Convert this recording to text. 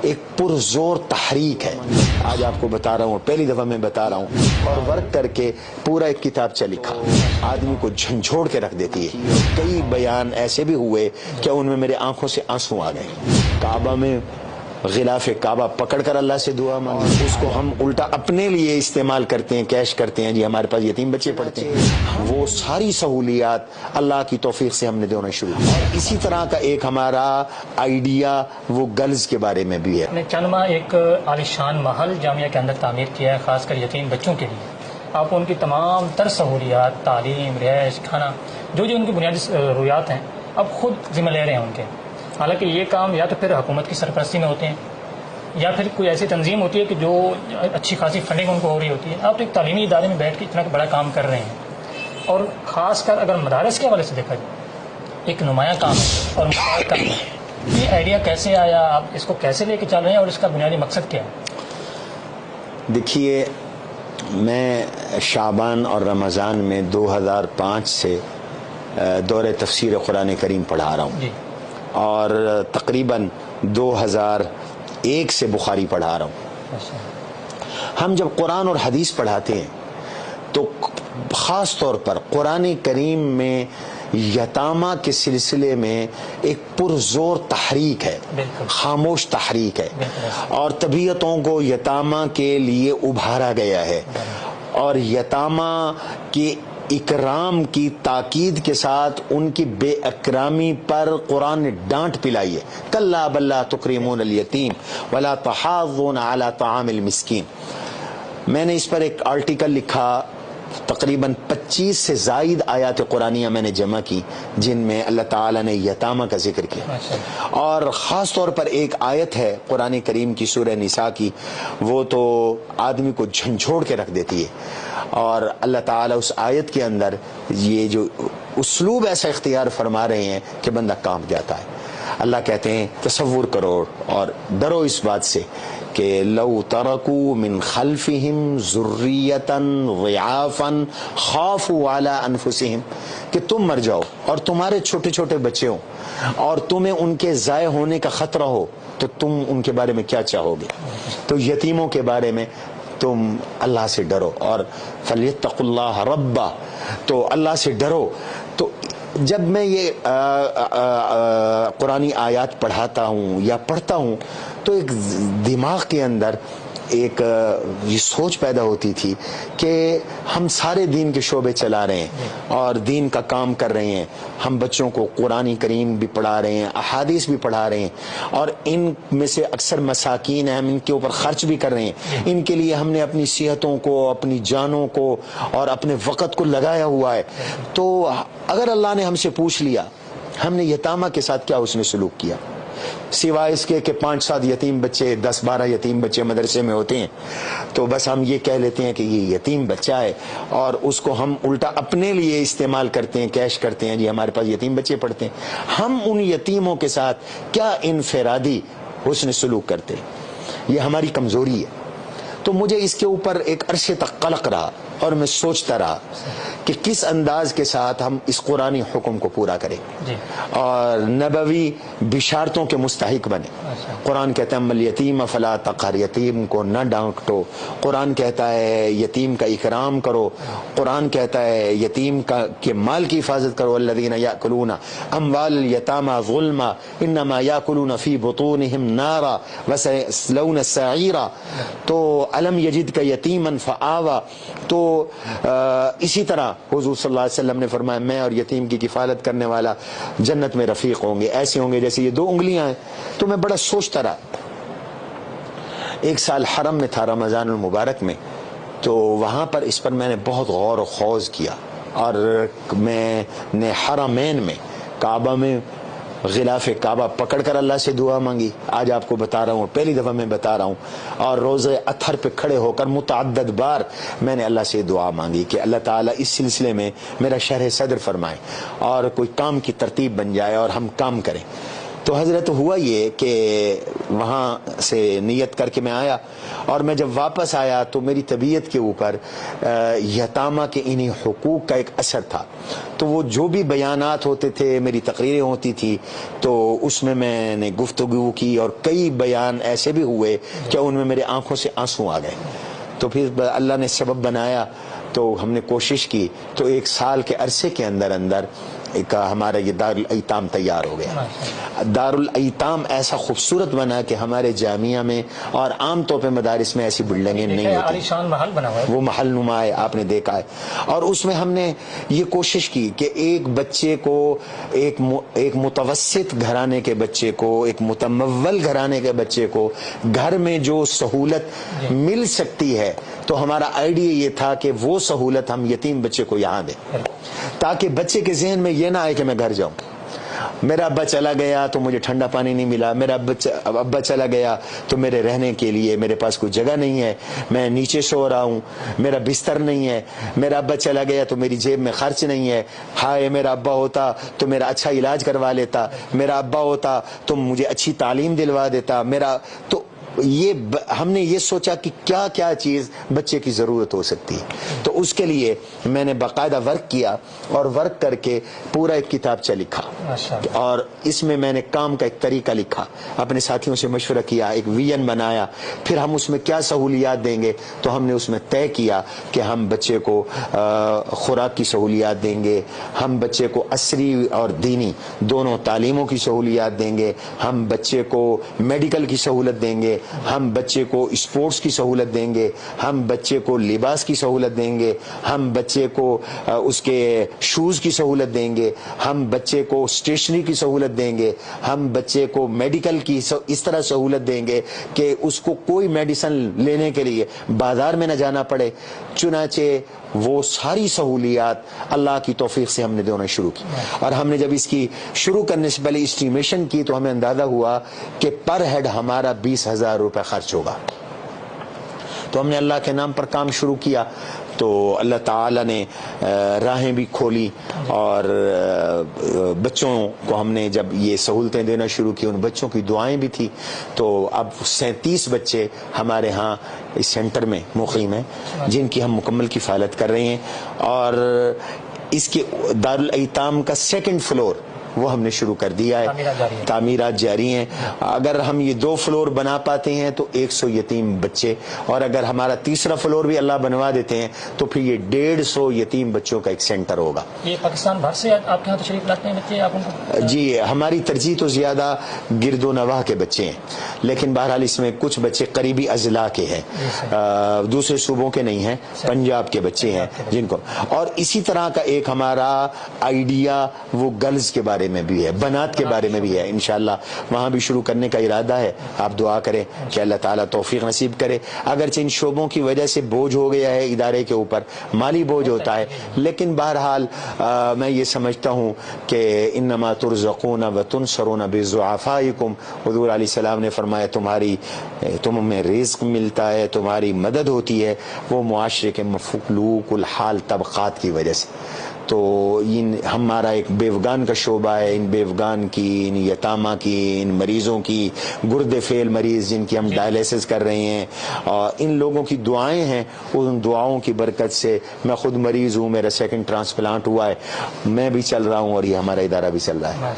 ایک پرزور تحریک ہے. آج آپ کو بتا رہا ہوں، پہلی دفعہ میں بتا رہا ہوں، اور ورک کر کے پورا ایک کتابچہ لکھا، آدمی کو جھنجھوڑ کے رکھ دیتی ہے. کئی بیان ایسے بھی ہوئے کہ ان میں میرے آنکھوں سے آنسو آ گئے. کعبہ میں غلاف کعبہ پکڑ کر اللہ سے دعا مانگی، اس کو ہم الٹا اپنے لیے استعمال کرتے ہیں، کیش کرتے ہیں. جی ہمارے پاس یتیم بچے پڑھتے ہیں، وہ ساری سہولیات اللہ کی توفیق سے ہم نے دینا شروع کیا. اور اسی طرح کا ایک ہمارا آئیڈیا وہ گرلز کے بارے میں بھی ہے. نے چند ماہ ایک عالیشان محل جامعہ کے اندر تعمیر کیا ہے، خاص کر یتیم بچوں کے لیے. آپ ان کی تمام تر سہولیات، تعلیم، رہائش، کھانا، جو ان کی بنیادی ضروریات ہیں، اب خود ذمہ لے رہے ہیں ان کے. حالانکہ یہ کام یا تو پھر حکومت کی سرپرستی میں ہوتے ہیں، یا پھر کوئی ایسی تنظیم ہوتی ہے کہ جو اچھی خاصی فنڈنگ ان کو ہو رہی ہوتی ہے. آپ تو ایک تعلیمی ادارے میں بیٹھ کے اتنا بڑا کام کر رہے ہیں، اور خاص کر اگر مدارس کے حوالے سے دیکھا جائے ایک نمایاں کام ہے اور مشترکہ کام ہے. یہ آئیڈیا کیسے آیا، آپ اس کو کیسے لے کے چل رہے ہیں، اور اس کا بنیادی مقصد کیا ہے؟ دیکھیے، میں شعبان اور رمضان میں 2005 سے دور تفسیر قرآن کریم پڑھا رہا ہوں جی. اور تقریباً 2001 سے بخاری پڑھا رہا ہوں. ہم جب قرآن اور حدیث پڑھاتے ہیں تو خاص طور پر قرآن کریم میں یتامہ کے سلسلے میں ایک پرزور تحریک ہے، خاموش تحریک ہے، اور طبیعتوں کو یتامہ کے لیے ابھارا گیا ہے. اور یتامہ کے اکرام کی تاکید کے ساتھ ان کی بے اکرامی پر قرآن نے ڈانٹ پلائی ہے. کلا بل لا تکرمون الیتیم ولا تحاضون علی طعام المسکین. میں نے اس پر ایک آرٹیکل لکھا، تقریباً 25 سے زائد آیات قرآنیہ میں نے جمع کی جن میں اللہ تعالیٰ نے یتامہ کا ذکر کیا. اور خاص طور پر ایک آیت ہے قرآن کریم کی سورہ نساء کی، وہ تو آدمی کو جھنجھوڑ کے رکھ دیتی ہے. اور اللہ تعالیٰ اس آیت کے اندر یہ جو اسلوب ایسا اختیار فرما رہے ہیں کہ بندہ کانپ جاتا ہے. اللہ کہتے ہیں تصور کرو اور ڈرو اس بات سے کہ لو ترکوا من خلفہم ذریۃ ضعافا خافوا علی انفسہم، کہ تم مر جاؤ اور تمہارے چھوٹے چھوٹے بچے ہوں اور تمہیں ان کے ضائع ہونے کا خطرہ ہو، تو تم ان کے بارے میں کیا چاہو گے؟ تو یتیموں کے بارے میں تم اللہ سے ڈرو، اور فلیتقوا اللہ ربہ، تو اللہ سے ڈرو. تو جب میں یہ قرآنی آیات پڑھاتا ہوں یا پڑھتا ہوں تو ایک دماغ کے اندر ایک یہ سوچ پیدا ہوتی تھی کہ ہم سارے دین کے شعبے چلا رہے ہیں اور دین کا کام کر رہے ہیں. ہم بچوں کو قرآن کریم بھی پڑھا رہے ہیں، احادیث بھی پڑھا رہے ہیں، اور ان میں سے اکثر مساکین ہیں، ہم ان کے اوپر خرچ بھی کر رہے ہیں. ان کے لیے ہم نے اپنی صحتوں کو، اپنی جانوں کو اور اپنے وقت کو لگایا ہوا ہے. تو اگر اللہ نے ہم سے پوچھ لیا ہم نے یتامہ کے ساتھ کیا اس نے سلوک کیا، سوائے اس کے کہ 5-7 یتیم بچے، 10-12 یتیم بچے مدرسے میں ہوتے ہیں، تو بس ہم یہ کہہ لیتے ہیں کہ یہ یتیم بچہ ہے، اور اس کو ہم الٹا اپنے لیے استعمال کرتے ہیں، کیش کرتے ہیں. جی ہمارے پاس یتیم بچے پڑھتے ہیں. ہم ان یتیموں کے ساتھ کیا انفرادی حسن سلوک کرتے ہیں، یہ ہماری کمزوری ہے. تو مجھے اس کے اوپر ایک عرصے تک قلق رہا اور میں سوچتا رہا کہ کس انداز کے ساتھ ہم اس قرآنی حکم کو پورا کریں اور نبوی بشارتوں کے مستحق بنے. قرآن کہتا ہے اما الیتیم فلا تقہر، یتیم کو نہ ڈانٹو. قرآن کہتا ہے یتیم کا اکرام کرو. قرآن کہتا ہے یتیم کے مال کی حفاظت کرو. الذین یاکلون اموال الیتامی ظلما انما یاکلون فی بطونہم نارا وسیصلون سعیرا. تو الم یجد کا یتیما فآوی. تو اسی طرح حضور صلی اللہ علیہ وسلم نے فرمایا میں اور یتیم کی کفالت کرنے والا جنت میں رفیق ہوں گے، ایسے ہوں گے جیسے یہ 2 انگلیاں ہیں. تو میں بڑا سوچتا رہا. ایک سال حرم میں تھا رمضان المبارک میں، تو وہاں پر اس پر میں نے بہت غور و خوض کیا، اور میں نے حرمین میں کعبہ میں غلاف کعبہ پکڑ کر اللہ سے دعا مانگی. آج آپ کو بتا رہا ہوں، پہلی دفعہ میں بتا رہا ہوں. اور روزے اطہر پہ کھڑے ہو کر متعدد بار میں نے اللہ سے دعا مانگی کہ اللہ تعالیٰ اس سلسلے میں میرا شرح صدر فرمائے اور کوئی کام کی ترتیب بن جائے اور ہم کام کریں. تو حضرت ہوا یہ کہ وہاں سے نیت کر کے میں آیا، اور میں جب واپس آیا تو میری طبیعت کے اوپر یتامہ کے انہی حقوق کا ایک اثر تھا. تو وہ جو بھی بیانات ہوتے تھے، میری تقریریں ہوتی تھی، تو اس میں نے گفتگو کی، اور کئی بیان ایسے بھی ہوئے کہ ان میں میرے آنکھوں سے آنسو آ گئے. تو پھر اللہ نے سبب بنایا، تو ہم نے کوشش کی، تو 1 سال کے عرصے کے اندر ایک ہمارا یہ دارالایتام تیار ہو گیا. دارالایتام ایسا خوبصورت بنا کہ ہمارے جامعہ میں اور عام طور پہ مدارس میں ایسی بلڈنگیں نہیں ہوتی. عالیشان محل بنا ہوا ہے، وہ محل نما ہے، آپ نے دیکھا ہے. اور اس میں ہم نے یہ کوشش کی کہ ایک بچے کو، ایک متوسط گھرانے کے بچے کو، ایک متمول گھرانے کے بچے کو گھر میں جو سہولت مل سکتی ہے، تو ہمارا آئیڈیا یہ تھا کہ وہ سہولت ہم یتیم بچے کو یہاں دیں، تاکہ بچے کے ذہن میں یہ نہ آئے کہ میں گھر جاؤں. میرا ابا چلا گیا تو مجھے ٹھنڈا پانی نہیں ملا، میرا ابا چلا گیا تو میرے رہنے کے لیے میرے پاس کوئی جگہ نہیں ہے، میں نیچے سو رہا ہوں، میرا بستر نہیں ہے. میرا ابا چلا گیا تو میری جیب میں خرچ نہیں ہے. ہائے میرا ابا ہوتا تو میرا اچھا علاج کروا لیتا، میرا ابا ہوتا تو مجھے اچھی تعلیم دلوا دیتا. تو ہم نے یہ سوچا کہ کیا کیا چیز بچے کی ضرورت ہو سکتی ہے. تو اس کے لیے میں نے باقاعدہ ورک کیا، اور ورک کر کے پورا ایک کتابچہ لکھا، اور اس میں نے کام کا ایک طریقہ لکھا، اپنے ساتھیوں سے مشورہ کیا، ایک ویژن بنایا. پھر ہم اس میں کیا سہولیات دیں گے، تو ہم نے اس میں طے کیا کہ ہم بچے کو خوراک کی سہولیات دیں گے، ہم بچے کو عصری اور دینی دونوں تعلیموں کی سہولیات دیں گے، ہم بچے کو میڈیکل کی سہولت دیں گے، ہم بچے کو اسپورٹس کی سہولت دیں گے، ہم بچے کو لباس کی سہولت دیں گے، ہم بچے کو اس کے شوز کی سہولت دیں گے، ہم بچے کو اسٹیشنری کی سہولت دیں گے، ہم بچے کو میڈیکل کی اس طرح سہولت دیں گے کہ اس کو کوئی میڈیسن لینے کے لیے بازار میں نہ جانا پڑے. چنانچہ وہ ساری سہولیات اللہ کی توفیق سے ہم نے دونوں شروع کی. اور ہم نے جب اس کی شروع کرنے سے پہلے اسٹیمیشن کی تو ہمیں اندازہ ہوا کہ پر ہیڈ ہمارا 20,000 روپے خرچ ہوگا. تو ہم نے اللہ کے نام پر کام شروع کیا، تو اللہ تعالیٰ نے راہیں بھی کھولی، اور بچوں کو ہم نے جب یہ سہولتیں دینا شروع کی، ان بچوں کی دعائیں بھی تھی. تو اب 37 بچے ہمارے ہاں اس سینٹر میں مقیم ہیں، جن کی ہم مکمل کفالت کر رہے ہیں. اور اس کے دارالایتام کا 2nd فلور وہ ہم نے شروع کر دیا ہے، تعمیرات جاری ہیں. اگر ہم یہ 2 فلور بنا پاتے ہیں تو 100 یتیم بچے، اور اگر ہمارا 3را فلور بھی اللہ بنوا دیتے ہیں تو پھر یہ 150 یتیم بچوں کا ایک سینٹر ہوگا. یہ پاکستان بھر سے آپ کے یہاں تشریف لاتے ہیں بچے؟ آپ ان کو جی، ہماری ترجیح تو زیادہ گرد و نواح کے بچے ہیں، لیکن بہرحال اس میں کچھ بچے قریبی اضلاع کے ہیں، دوسرے صوبوں کے نہیں ہیں، پنجاب کے بچے ہیں جن کو. اور اسی طرح کا ایک ہمارا آئیڈیا وہ گرلز کے بارے میں بھی ہے، بنات کے بارے میں بھی ہے. انشاءاللہ وہاں بھی شروع کرنے کا ارادہ ہے. آپ دعا کریں کہ اللہ تعالیٰ توفیق نصیب کرے. اگرچہ ان شعبوں کی وجہ سے بوجھ ہو گیا ہے ادارے کے اوپر، مالی بوجھ ہوتا ہے، لیکن بہرحال میں یہ سمجھتا ہوں کہ انما ترزقون وتنصرون بضعفائکم. حضور علیہ السلام نے فرمایا تم میں رزق ملتا ہے، تمہاری مدد ہوتی ہے وہ معاشرے کے مفلوق الحال طبقات کی وجہ سے. تو ہمارا ایک بیوگان کا شعبہ ہے، ان بیوگان کی، ان یتامہ کی، ان مریضوں کی، گردے فیل مریض جن کی ہم ڈائلیسس کر رہے ہیں، اور ان لوگوں کی دعائیں ہیں. ان دعاؤں کی برکت سے میں خود مریض ہوں، میرا 2nd ٹرانسپلانٹ ہوا ہے، میں بھی چل رہا ہوں، اور یہ ہمارا ادارہ بھی چل رہا ہے.